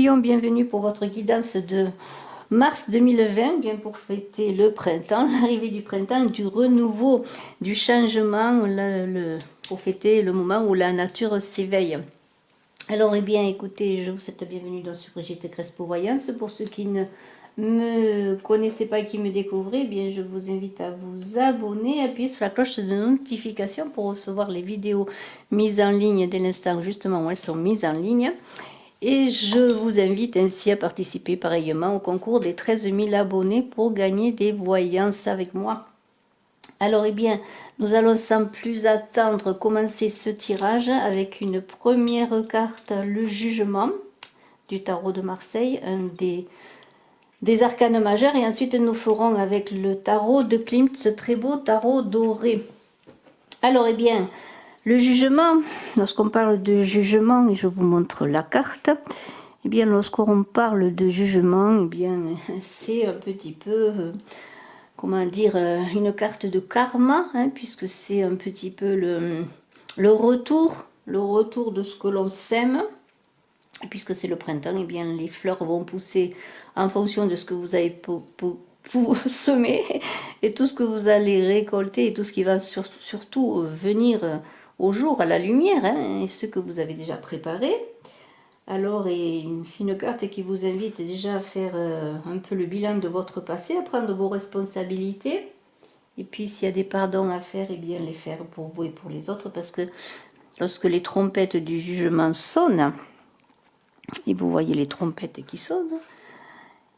Lion, bienvenue pour votre guidance de mars 2020, bien pour fêter le printemps, l'arrivée du printemps, du renouveau, du changement, pour fêter le moment où la nature s'éveille. Alors, eh bien, écoutez, je vous souhaite la bienvenue dans ce Brigitte Crespo Voyance. Pour ceux qui ne me connaissaient pas et qui me découvrent, eh bien, je vous invite à vous abonner, appuyer sur la cloche de notification pour recevoir les vidéos mises en ligne dès l'instant justement où elles sont mises en ligne. Et je vous invite ainsi à participer pareillement au concours des 13 000 abonnés pour gagner des voyances avec moi. Alors, eh bien, nous allons sans plus attendre commencer ce tirage avec une première carte, le jugement du tarot de Marseille, un des arcanes majeurs. Et ensuite, nous ferons avec le tarot de Klimt, ce très beau tarot doré. Alors, eh bien, le jugement, lorsqu'on parle de jugement, et je vous montre la carte, eh bien, lorsqu'on parle de jugement, eh bien, c'est un petit peu, comment dire, une carte de karma, hein, puisque c'est un petit peu le retour de ce que l'on sème. Puisque c'est le printemps, eh bien, les fleurs vont pousser en fonction de ce que vous avez semé et tout ce que vous allez récolter et tout ce qui va surtout venir au jour, à la lumière, hein, et ce que vous avez déjà préparé. Alors, c'est une carte qui vous invite déjà à faire un peu le bilan de votre passé, à prendre vos responsabilités. Et puis, s'il y a des pardons à faire, eh bien, les faire pour vous et pour les autres. Parce que lorsque les trompettes du jugement sonnent, et vous voyez les trompettes qui sonnent,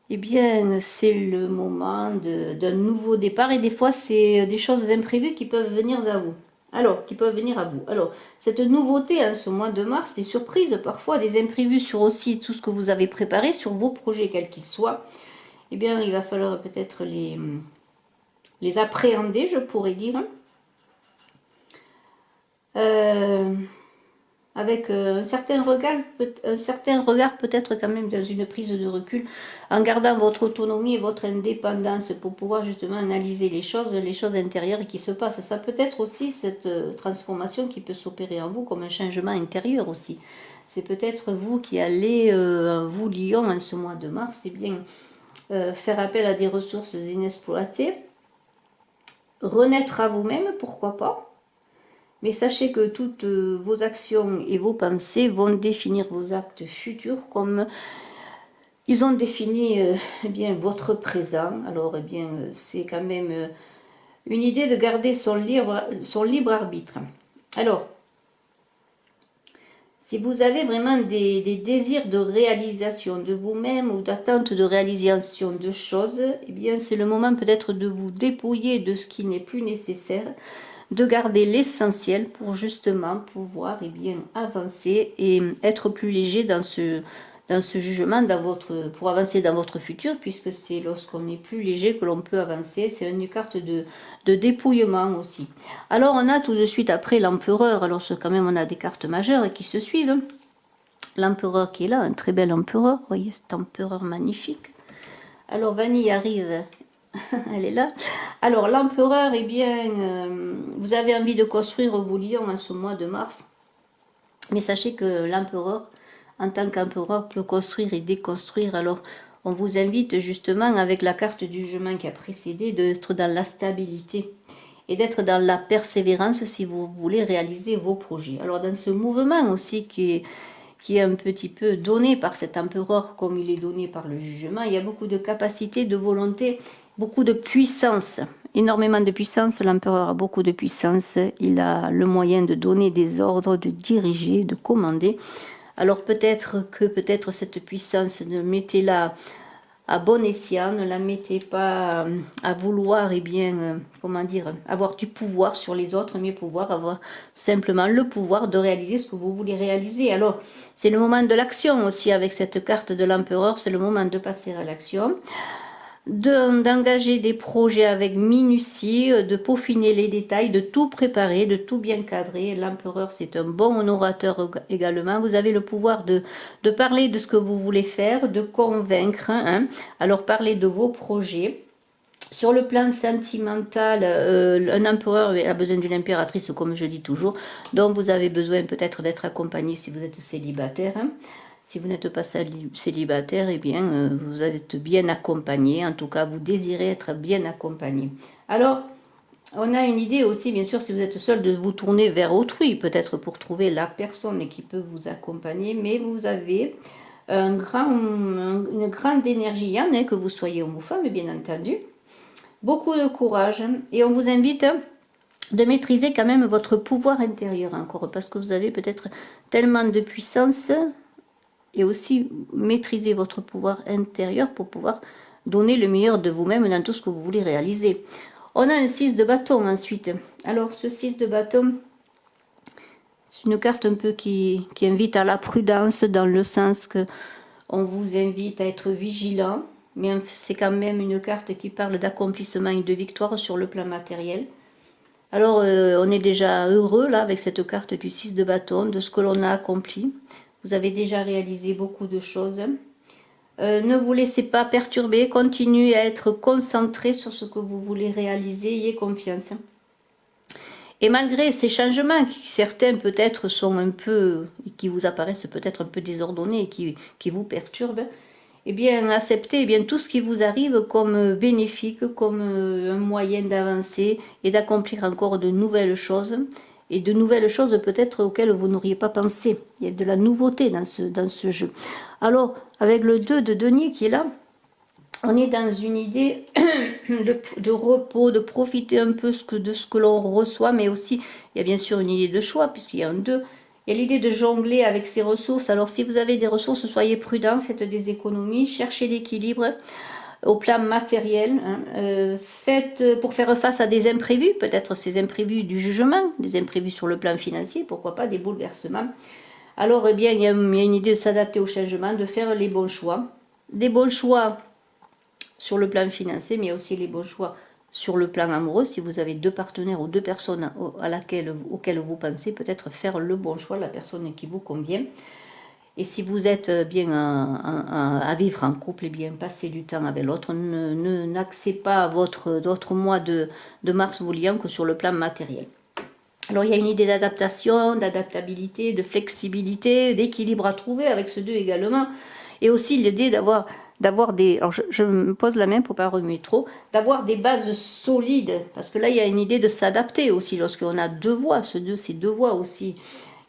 eh bien, c'est le moment d'un nouveau départ. Et des fois, c'est des choses imprévues qui peuvent venir à vous. Alors, cette nouveauté, hein, ce mois de mars, des surprises, parfois des imprévus sur aussi tout ce que vous avez préparé, sur vos projets, quels qu'ils soient, eh bien, il va falloir peut-être les appréhender, je pourrais dire. Avec un certain regard peut-être quand même dans une prise de recul, en gardant votre autonomie et votre indépendance pour pouvoir justement analyser les choses intérieures qui se passent. Ça peut être aussi cette transformation qui peut s'opérer en vous comme un changement intérieur aussi. C'est peut-être vous qui allez, vous Lion, en ce mois de mars, eh bien, faire appel à des ressources inexploitées, renaître à vous-même, pourquoi pas. Mais sachez que toutes vos actions et vos pensées vont définir vos actes futurs comme ils ont défini eh bien, votre présent. Alors, eh bien, c'est quand même une idée de garder son libre arbitre. Alors, si vous avez vraiment des désirs de réalisation de vous-même ou d'attente de réalisation de choses, eh bien, c'est le moment peut-être de vous dépouiller de ce qui n'est plus nécessaire, de garder l'essentiel pour justement pouvoir bien, avancer et être plus léger dans ce jugement, pour avancer dans votre futur, puisque c'est lorsqu'on est plus léger que l'on peut avancer. C'est une carte de dépouillement aussi. Alors on a tout de suite après l'empereur. Alors quand même on a des cartes majeures qui se suivent. L'empereur qui est là, un très bel empereur, vous voyez cet empereur magnifique. Alors Vanille arrive. Elle est là. Alors, l'empereur, eh bien, vous avez envie de construire vos lions en ce mois de mars. Mais sachez que l'empereur, en tant qu'empereur, peut construire et déconstruire. Alors, on vous invite justement, avec la carte du jugement qui a précédé, d'être dans la stabilité et d'être dans la persévérance si vous voulez réaliser vos projets. Alors, dans ce mouvement aussi qui est un petit peu donné par cet empereur comme il est donné par le jugement, il y a beaucoup de capacité, de volonté, beaucoup de puissance, énormément de puissance. L'empereur a beaucoup de puissance, il a le moyen de donner des ordres, de diriger, de commander. Alors peut-être cette puissance, mettez-la à bon escient, ne la mettez pas à vouloir, comment dire, avoir du pouvoir sur les autres, mais pouvoir avoir simplement le pouvoir de réaliser ce que vous voulez réaliser. Alors, c'est le moment de l'action aussi avec cette carte de l'empereur, c'est le moment de passer à l'action, d'engager des projets avec minutie, de peaufiner les détails, de tout préparer, de tout bien cadrer. L'empereur, c'est un bon orateur également. Vous avez le pouvoir de parler de ce que vous voulez faire, de convaincre. Hein. Alors, parlez de vos projets. Sur le plan sentimental, un empereur a besoin d'une impératrice, comme je dis toujours, dont vous avez besoin peut-être d'être accompagné si vous êtes célibataire. Hein. Si vous n'êtes pas célibataire, eh bien, vous êtes bien accompagné. En tout cas, vous désirez être bien accompagné. Alors, on a une idée aussi, bien sûr, si vous êtes seul, de vous tourner vers autrui, peut-être pour trouver la personne qui peut vous accompagner, mais vous avez une grande énergie, hein, que vous soyez homme ou femme, bien entendu. Beaucoup de courage, et on vous invite de maîtriser quand même votre pouvoir intérieur encore, parce que vous avez peut-être tellement de puissance, et aussi maîtriser votre pouvoir intérieur pour pouvoir donner le meilleur de vous-même dans tout ce que vous voulez réaliser. On a un 6 de bâton ensuite. Alors ce 6 de bâton, c'est une carte un peu qui invite à la prudence, dans le sens que on vous invite à être vigilant, mais c'est quand même une carte qui parle d'accomplissement et de victoire sur le plan matériel. Alors on est déjà heureux là avec cette carte du 6 de bâton, de ce que l'on a accompli. Vous avez déjà réalisé beaucoup de choses. Ne vous laissez pas perturber, continuez à être concentré sur ce que vous voulez réaliser, ayez confiance. Et malgré ces changements, qui certains peut-être sont un peu, qui vous apparaissent peut-être un peu désordonnés, qui vous perturbent, eh bien acceptez bien tout ce qui vous arrive comme bénéfique, comme un moyen d'avancer et d'accomplir encore de nouvelles choses. Et de nouvelles choses peut-être auxquelles vous n'auriez pas pensé. Il y a de la nouveauté dans ce jeu. Alors, avec le 2 de denier qui est là, on est dans une idée de repos, de profiter un peu de ce que l'on reçoit, mais aussi, il y a bien sûr une idée de choix, puisqu'il y a un 2. Il y a l'idée de jongler avec ses ressources. Alors, si vous avez des ressources, soyez prudents, faites des économies, cherchez l'équilibre au plan matériel, hein, faites pour faire face à des imprévus, peut-être ces imprévus du jugement, des imprévus sur le plan financier, pourquoi pas des bouleversements. Alors, eh bien, il y a une idée de s'adapter au changement, de faire les bons choix. Des bons choix sur le plan financier, mais aussi les bons choix sur le plan amoureux. Si vous avez deux partenaires ou deux personnes auxquelles vous pensez, peut-être faire le bon choix, la personne qui vous convient. Et si vous êtes bien à vivre en couple, eh bien, passez du temps avec l'autre. N'axez pas votre mois de mars vous liant que sur le plan matériel. Alors, il y a une idée d'adaptation, d'adaptabilité, de flexibilité, d'équilibre à trouver avec ce 2 également. Et aussi l'idée d'avoir des... Alors, je me pose la main pour ne pas remuer trop. D'avoir des bases solides. Parce que là, il y a une idée de s'adapter aussi. Lorsqu'on a deux voies, c'est deux voies aussi.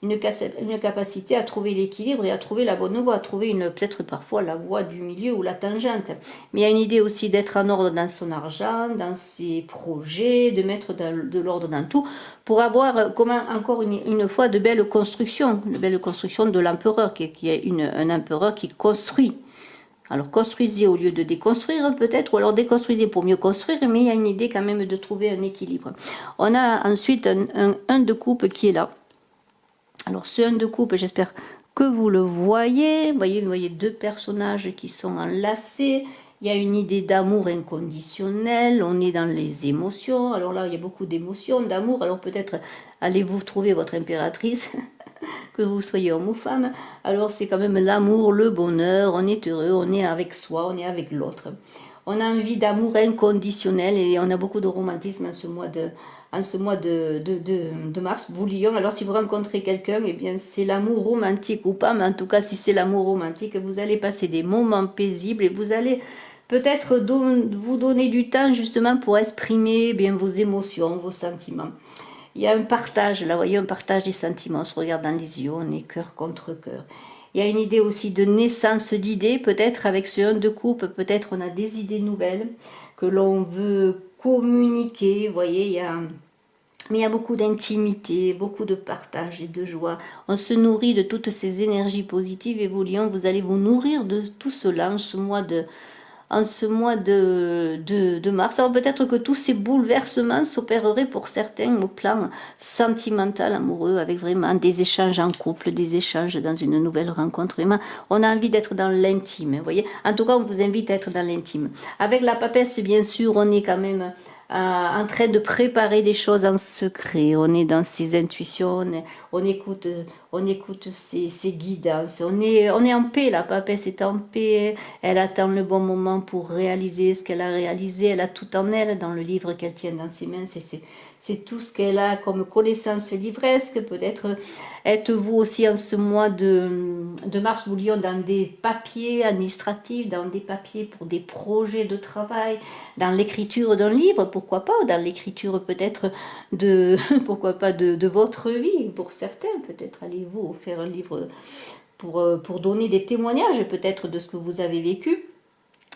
Une capacité à trouver l'équilibre et à trouver la bonne voie, à trouver peut-être parfois la voie du milieu ou la tangente. Mais il y a une idée aussi d'être en ordre dans son argent, dans ses projets, de mettre de l'ordre dans tout, pour avoir encore une fois de belles constructions de l'empereur, qui est un empereur qui construit. Alors construisez au lieu de déconstruire peut-être, ou alors déconstruisez pour mieux construire, mais il y a une idée quand même de trouver un équilibre. On a ensuite un de coupe qui est là. Alors ce 1 de coupe, j'espère que vous le voyez. Vous voyez deux personnages qui sont enlacés. Il y a une idée d'amour inconditionnel. On est dans les émotions. Alors là, il y a beaucoup d'émotions, d'amour. Alors peut-être allez-vous trouver votre impératrice, que vous soyez homme ou femme. Alors c'est quand même l'amour, le bonheur. On est heureux, on est avec soi, on est avec l'autre. On a envie d'amour inconditionnel et on a beaucoup de romantisme en ce mois de mars, vous Lion. Alors si vous rencontrez quelqu'un, eh bien c'est l'amour romantique ou pas, mais en tout cas si c'est l'amour romantique, vous allez passer des moments paisibles et vous allez peut-être vous donner du temps justement pour exprimer bien vos émotions, vos sentiments. Il y a un partage, là, vous voyez, un partage des sentiments, on se regarde dans les yeux, on est cœur contre cœur. Il y a une idée aussi de naissance d'idées, peut-être avec ce 1 de coupe, peut-être on a des idées nouvelles que l'on veut communiquer, vous voyez, mais il y a beaucoup d'intimité, beaucoup de partage et de joie. On se nourrit de toutes ces énergies positives et vous, Lions, vous allez vous nourrir de tout cela en ce mois de mars. Alors peut-être que tous ces bouleversements s'opéreraient pour certains au plan sentimental, amoureux, avec vraiment des échanges en couple, des échanges dans une nouvelle rencontre. Vraiment, on a envie d'être dans l'intime, vous voyez. En tout cas, on vous invite à être dans l'intime. Avec la papesse, bien sûr, on est quand même en train de préparer des choses en secret. On est dans ses intuitions, on écoute, on écoute ses guidances. On est en paix, la papesse est en paix. Elle attend le bon moment pour réaliser ce qu'elle a réalisé. Elle a tout en elle dans le livre qu'elle tient dans ses mains. C'est tout ce qu'elle a comme connaissance livresque. Peut-être êtes-vous aussi en ce mois de mars, vous lions dans des papiers administratifs, dans des papiers pour des projets de travail, dans l'écriture d'un livre, pourquoi pas, dans l'écriture peut-être de, pourquoi pas de votre vie. Pour certains, peut-être allez-vous faire un livre pour donner des témoignages peut-être de ce que vous avez vécu.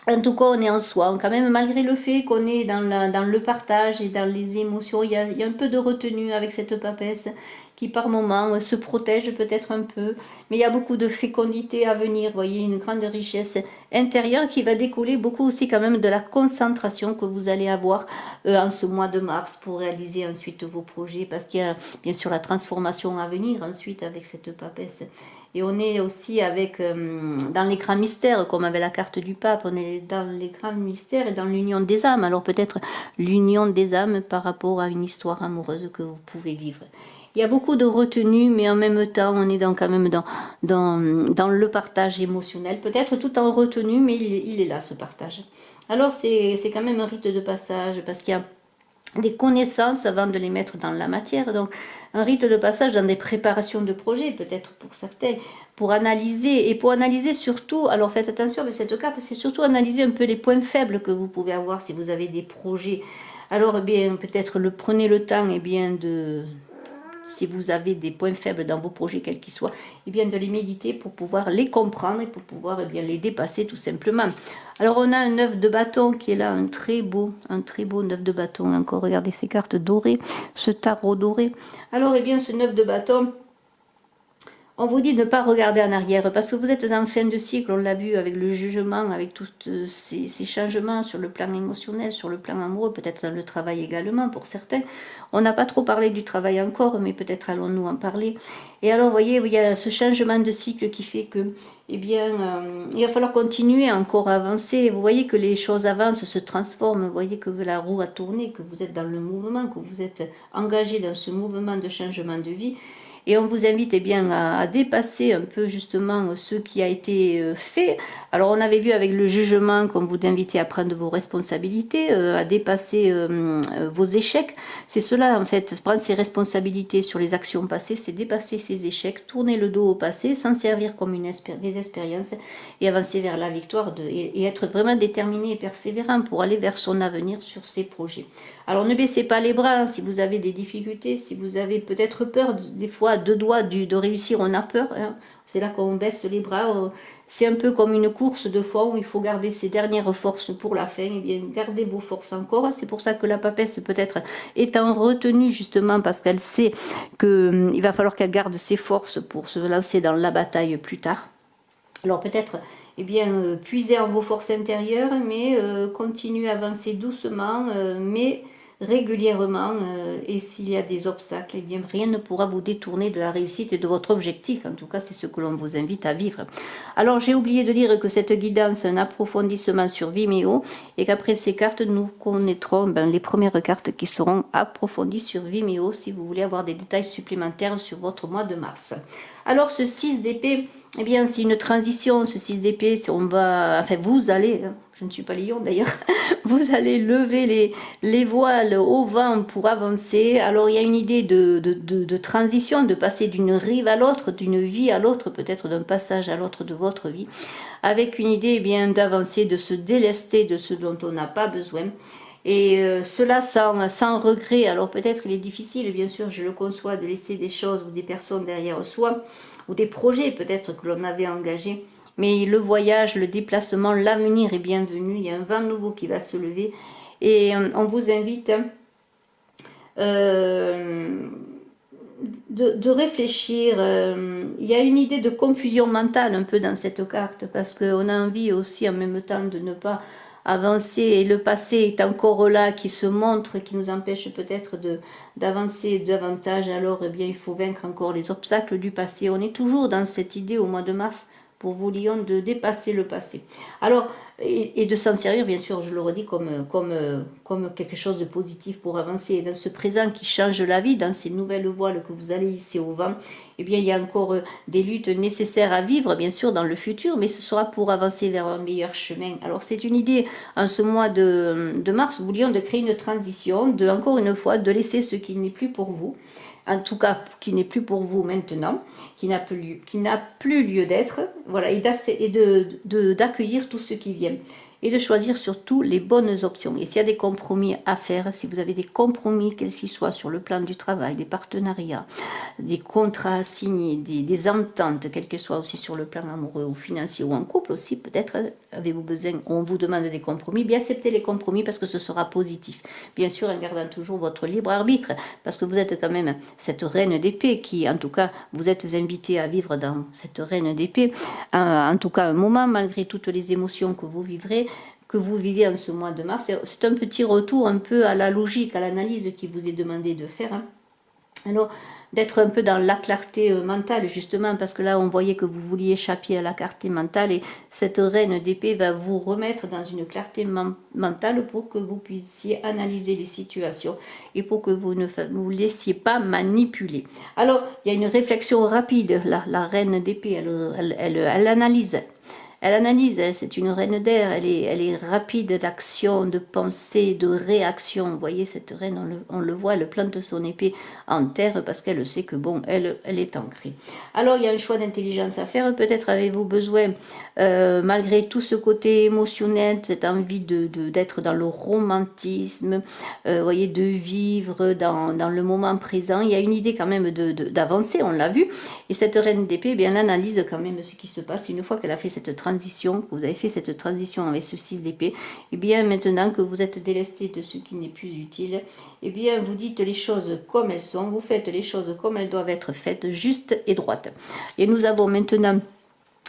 En tout cas, on est en soi, quand même, malgré le fait qu'on est dans le partage et dans les émotions, il y a un peu de retenue avec cette papesse qui par moments se protège peut-être un peu, mais il y a beaucoup de fécondité à venir, vous voyez, une grande richesse intérieure qui va découler beaucoup aussi quand même de la concentration que vous allez avoir en ce mois de mars pour réaliser ensuite vos projets, parce qu'il y a bien sûr la transformation à venir ensuite avec cette papesse. Et on est aussi avec, dans les grands mystères, comme avec la carte du pape, on est dans les grands mystères et dans l'union des âmes. Alors peut-être l'union des âmes par rapport à une histoire amoureuse que vous pouvez vivre. Il y a beaucoup de retenue, mais en même temps, on est quand même dans le partage émotionnel. Peut-être tout en retenue, mais il est là, ce partage. Alors c'est quand même un rite de passage, parce qu'il y a des connaissances avant de les mettre dans la matière. Donc, un rite de passage dans des préparations de projets, peut-être pour certains, pour analyser, et pour analyser surtout, alors faites attention avec cette carte, c'est surtout analyser un peu les points faibles que vous pouvez avoir si vous avez des projets. Alors, eh bien, peut-être prenez le temps, eh bien, si vous avez des points faibles dans vos projets, quels qu'ils soient, eh bien de les méditer pour pouvoir les comprendre et pour pouvoir eh bien, les dépasser tout simplement. Alors on a un 9 de bâton qui est là, un très beau 9 de bâton. Encore, regardez ces cartes dorées, ce tarot doré. Alors eh bien ce 9 de bâton, on vous dit de ne pas regarder en arrière parce que vous êtes en fin de cycle, on l'a vu avec le jugement, avec tous ces changements sur le plan émotionnel, sur le plan amoureux, peut-être dans le travail également pour certains. On n'a pas trop parlé du travail encore, mais peut-être allons-nous en parler. Et alors, vous voyez, il y a ce changement de cycle qui fait que, eh bien, il va falloir continuer encore à avancer. Vous voyez que les choses avancent, se transforment. Vous voyez que la roue a tourné, que vous êtes dans le mouvement, que vous êtes engagé dans ce mouvement de changement de vie. Et on vous invite eh bien, à dépasser un peu justement ce qui a été fait. Alors on avait vu avec le jugement qu'on vous invitait à prendre vos responsabilités, à dépasser vos échecs. C'est cela en fait, prendre ses responsabilités sur les actions passées, c'est dépasser ses échecs, tourner le dos au passé, s'en servir comme des expériences et avancer vers la victoire et être vraiment déterminé et persévérant pour aller vers son avenir sur ses projets. Alors ne baissez pas les bras hein, si vous avez des difficultés, si vous avez peut-être peur, des fois à deux doigts de réussir, on a peur. Hein. C'est là qu'on baisse les bras. C'est un peu comme une course de fois où il faut garder ses dernières forces pour la fin. Et bien, gardez vos forces encore. C'est pour ça que la papesse peut-être est en retenue justement parce qu'elle sait qu'il va falloir qu'elle garde ses forces pour se lancer dans la bataille plus tard. Alors peut-être eh bien, puisez en vos forces intérieures, mais continuez à avancer doucement, mais régulièrement. Et s'il y a des obstacles, eh bien, rien ne pourra vous détourner de la réussite et de votre objectif. En tout cas, c'est ce que l'on vous invite à vivre. Alors, j'ai oublié de dire que cette guidance est un approfondissement sur Vimeo et qu'après ces cartes, nous connaîtrons les premières cartes qui seront approfondies sur Vimeo si vous voulez avoir des détails supplémentaires sur votre mois de mars. Alors, ce 6 d'épée, eh bien, c'est une transition. Ce 6 d'épée, vous allez, je ne suis pas lion d'ailleurs, vous allez lever les voiles au vent pour avancer. Alors, il y a une idée de transition, de passer d'une rive à l'autre, d'une vie à l'autre, peut-être d'un passage à l'autre de votre vie, avec une idée eh bien d'avancer, de se délester de ce dont on n'a pas besoin. Et cela sans regret. Alors peut-être il est difficile, bien sûr, je le conçois, de laisser des choses ou des personnes derrière soi, ou des projets peut-être que l'on avait engagés. Mais le voyage, le déplacement, l'avenir est bienvenu. Il y a un vent nouveau qui va se lever. Et on vous invite de réfléchir. Il y a une idée de confusion mentale un peu dans cette carte, parce qu'on a envie aussi en même temps de ne pas avancer, et le passé est encore là, qui se montre, qui nous empêche peut-être d'avancer davantage. Alors eh bien il faut vaincre encore les obstacles du passé. On est toujours dans cette idée au mois de mars pour vous lions de dépasser le passé. Alors, et de s'en servir, bien sûr, je le redis, comme quelque chose de positif pour avancer. Et dans ce présent qui change la vie, dans ces nouvelles voiles que vous allez hisser au vent, eh bien, il y a encore des luttes nécessaires à vivre, bien sûr, dans le futur, mais ce sera pour avancer vers un meilleur chemin. Alors, c'est une idée, en ce mois de mars, vous lions, de créer une transition, encore une fois, de laisser ce qui n'est plus pour vous, en tout cas qui n'est plus pour vous maintenant, qui n'a plus lieu d'être, voilà, et d'accueillir tout ce qui vient, et de choisir surtout les bonnes options. Et s'il y a des compromis à faire, si vous avez des compromis, quels qu'ils soient, sur le plan du travail, des partenariats, des contrats signés, des ententes, quelles qu'elles soient, aussi sur le plan amoureux ou financier ou en couple aussi, peut-être avez-vous besoin, on vous demande des compromis, bien acceptez les compromis parce que ce sera positif. Bien sûr, en gardant toujours votre libre arbitre, parce que vous êtes quand même cette reine d'épée qui, en tout cas, vous êtes invité à vivre dans cette reine d'épée, en tout cas un moment, malgré toutes les émotions que vous vivrez, que vous vivez en ce mois de mars. C'est un petit retour un peu à la logique, à l'analyse qui vous est demandé de faire. Alors, d'être un peu dans la clarté mentale, justement, parce que là, on voyait que vous vouliez échapper à la clarté mentale, et cette reine d'épée va vous remettre dans une clarté mentale pour que vous puissiez analyser les situations et pour que vous ne vous laissiez pas manipuler. Alors, il y a une réflexion rapide, là, la reine d'épée, elle analyse. Elle analyse, c'est une reine d'air, elle est rapide d'action, de pensée, de réaction. Vous voyez, cette reine, on le voit, elle plante son épée en terre parce qu'elle sait que, bon, elle est ancrée. Alors, il y a un choix d'intelligence à faire. Peut-être avez-vous besoin, malgré tout ce côté émotionnel, cette envie d'être dans le romantisme, voyez, de vivre dans le moment présent. Il y a une idée quand même d'avancer, on l'a vu. Et cette reine d'épée, eh bien, elle analyse quand même ce qui se passe une fois qu'elle a fait cette transition, que vous avez fait cette transition avec ce 6 d'épée. Et bien, maintenant que vous êtes délesté de ce qui n'est plus utile, et bien, vous dites les choses comme elles sont, vous faites les choses comme elles doivent être faites, justes et droites. Et nous avons maintenant,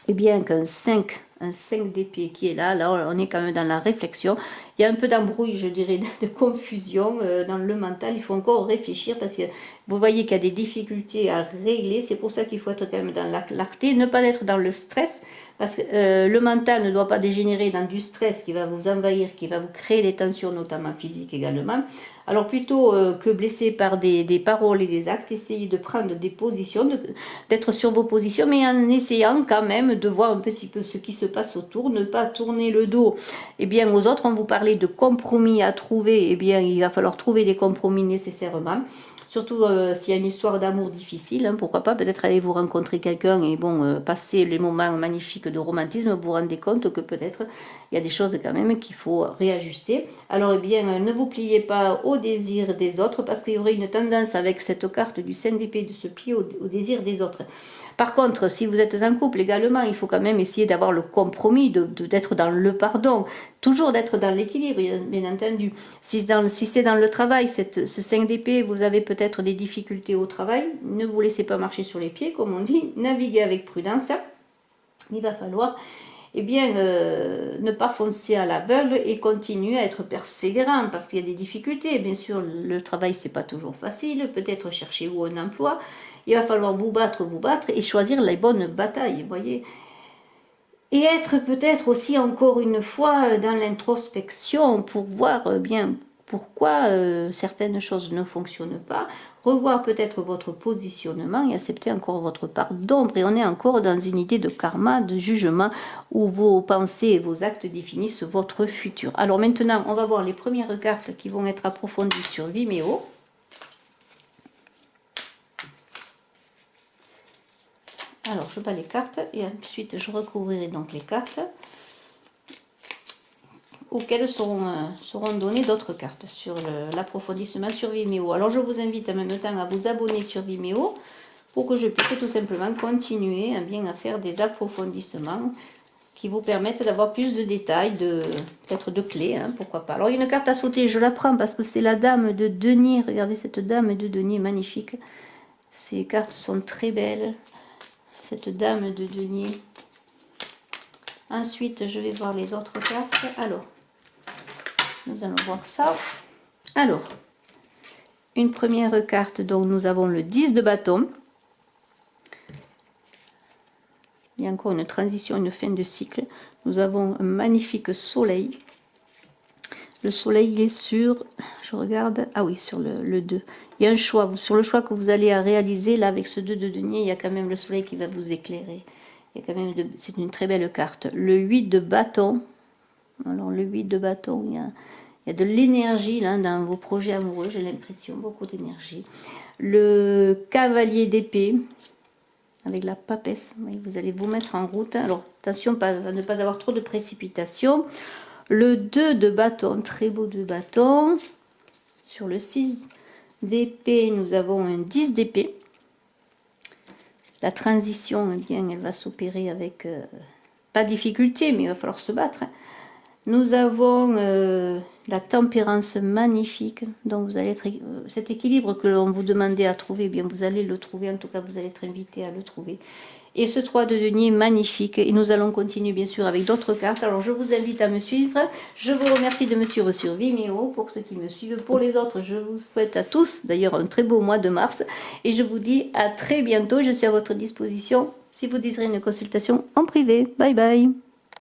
eh bien, un 5 d'épée qui est là. Là, on est quand même dans la réflexion. Il y a un peu d'embrouille, je dirais, de confusion dans le mental. Il faut encore réfléchir parce que vous voyez qu'il y a des difficultés à régler. C'est pour ça qu'il faut être quand même dans la clarté, ne pas être dans le stress. Parce que le mental ne doit pas dégénérer dans du stress qui va vous envahir, qui va vous créer des tensions, notamment physiques également. Alors plutôt que blessé par des paroles et des actes, essayez de prendre des positions, d'être sur vos positions, mais en essayant quand même de voir un peu ce qui se passe autour, ne pas tourner le dos bien, aux autres. On vous parlait de compromis à trouver, bien, il va falloir trouver des compromis nécessairement. Surtout s'il y a une histoire d'amour difficile, hein, pourquoi pas, peut-être allez-vous rencontrer quelqu'un et bon, passer les moments magnifiques de romantisme, vous vous rendez compte que peut-être il y a des choses quand même qu'il faut réajuster. Alors eh bien, ne vous pliez pas au désir des autres parce qu'il y aurait une tendance avec cette carte du 5 d'épée de se plier au désir des autres. Par contre, si vous êtes en couple également, il faut quand même essayer d'avoir le compromis, d'être dans le pardon, toujours d'être dans l'équilibre, bien entendu. Si c'est dans le travail, ce 5 d'épée, vous avez peut-être des difficultés au travail, ne vous laissez pas marcher sur les pieds, comme on dit, naviguez avec prudence. Il va falloir bien, ne pas foncer à l'aveugle et continuer à être persévérant parce qu'il y a des difficultés. Bien sûr, le travail, c'est pas toujours facile. Peut-être cherchez-vous un emploi. Il va falloir vous battre et choisir les bonnes batailles, vous voyez. Et être peut-être aussi encore une fois dans l'introspection pour voir bien pourquoi certaines choses ne fonctionnent pas, revoir peut-être votre positionnement et accepter encore votre part d'ombre. Et on est encore dans une idée de karma, de jugement, où vos pensées et vos actes définissent votre futur. Alors maintenant, on va voir les premières cartes qui vont être approfondies sur Vimeo. Alors, je bats les cartes et ensuite je recouvrirai donc les cartes auxquelles seront données d'autres cartes sur l'approfondissement sur Vimeo. Alors, je vous invite en même temps à vous abonner sur Vimeo pour que je puisse tout simplement continuer à faire des approfondissements qui vous permettent d'avoir plus de détails, peut-être de clés, hein, pourquoi pas. Alors, il y a une carte à sauter, je la prends parce que c'est la dame de denier. Regardez cette dame de denier magnifique. Ces cartes sont très belles. Cette dame de denier. Ensuite, je vais voir les autres cartes. Alors, nous allons voir ça. Alors, une première carte, donc nous avons le 10 de bâton. Il y a encore une transition, une fin de cycle. Nous avons un magnifique soleil. Le soleil il est sur, je regarde, ah oui, sur le 2. Il y a un choix, sur le choix que vous allez réaliser, là, avec ce 2 de denier, il y a quand même le soleil qui va vous éclairer. Il y a quand même c'est une très belle carte. Le 8 de bâton, alors le 8 de bâton, il y a de l'énergie là dans vos projets amoureux, j'ai l'impression, beaucoup d'énergie. Le cavalier d'épée, avec la papesse, vous allez vous mettre en route. Alors attention à ne pas avoir trop de précipitation. Le 2 de bâton, très beau de bâton. Sur le 6 d'épée, nous avons un 10 d'épée. La transition, eh bien, elle va s'opérer avec pas de difficulté, mais il va falloir se battre. Nous avons la tempérance magnifique, donc vous allez être cet équilibre que l'on vous demandait à trouver, eh bien vous allez le trouver, en tout cas vous allez être invité à le trouver. Et ce 3 de denier magnifique, et nous allons continuer bien sûr avec d'autres cartes. Alors je vous invite à me suivre, je vous remercie de me suivre sur Vimeo pour ceux qui me suivent. Pour les autres, je vous souhaite à tous d'ailleurs un très beau mois de mars, et je vous dis à très bientôt, je suis à votre disposition si vous désirez une consultation en privé. Bye bye.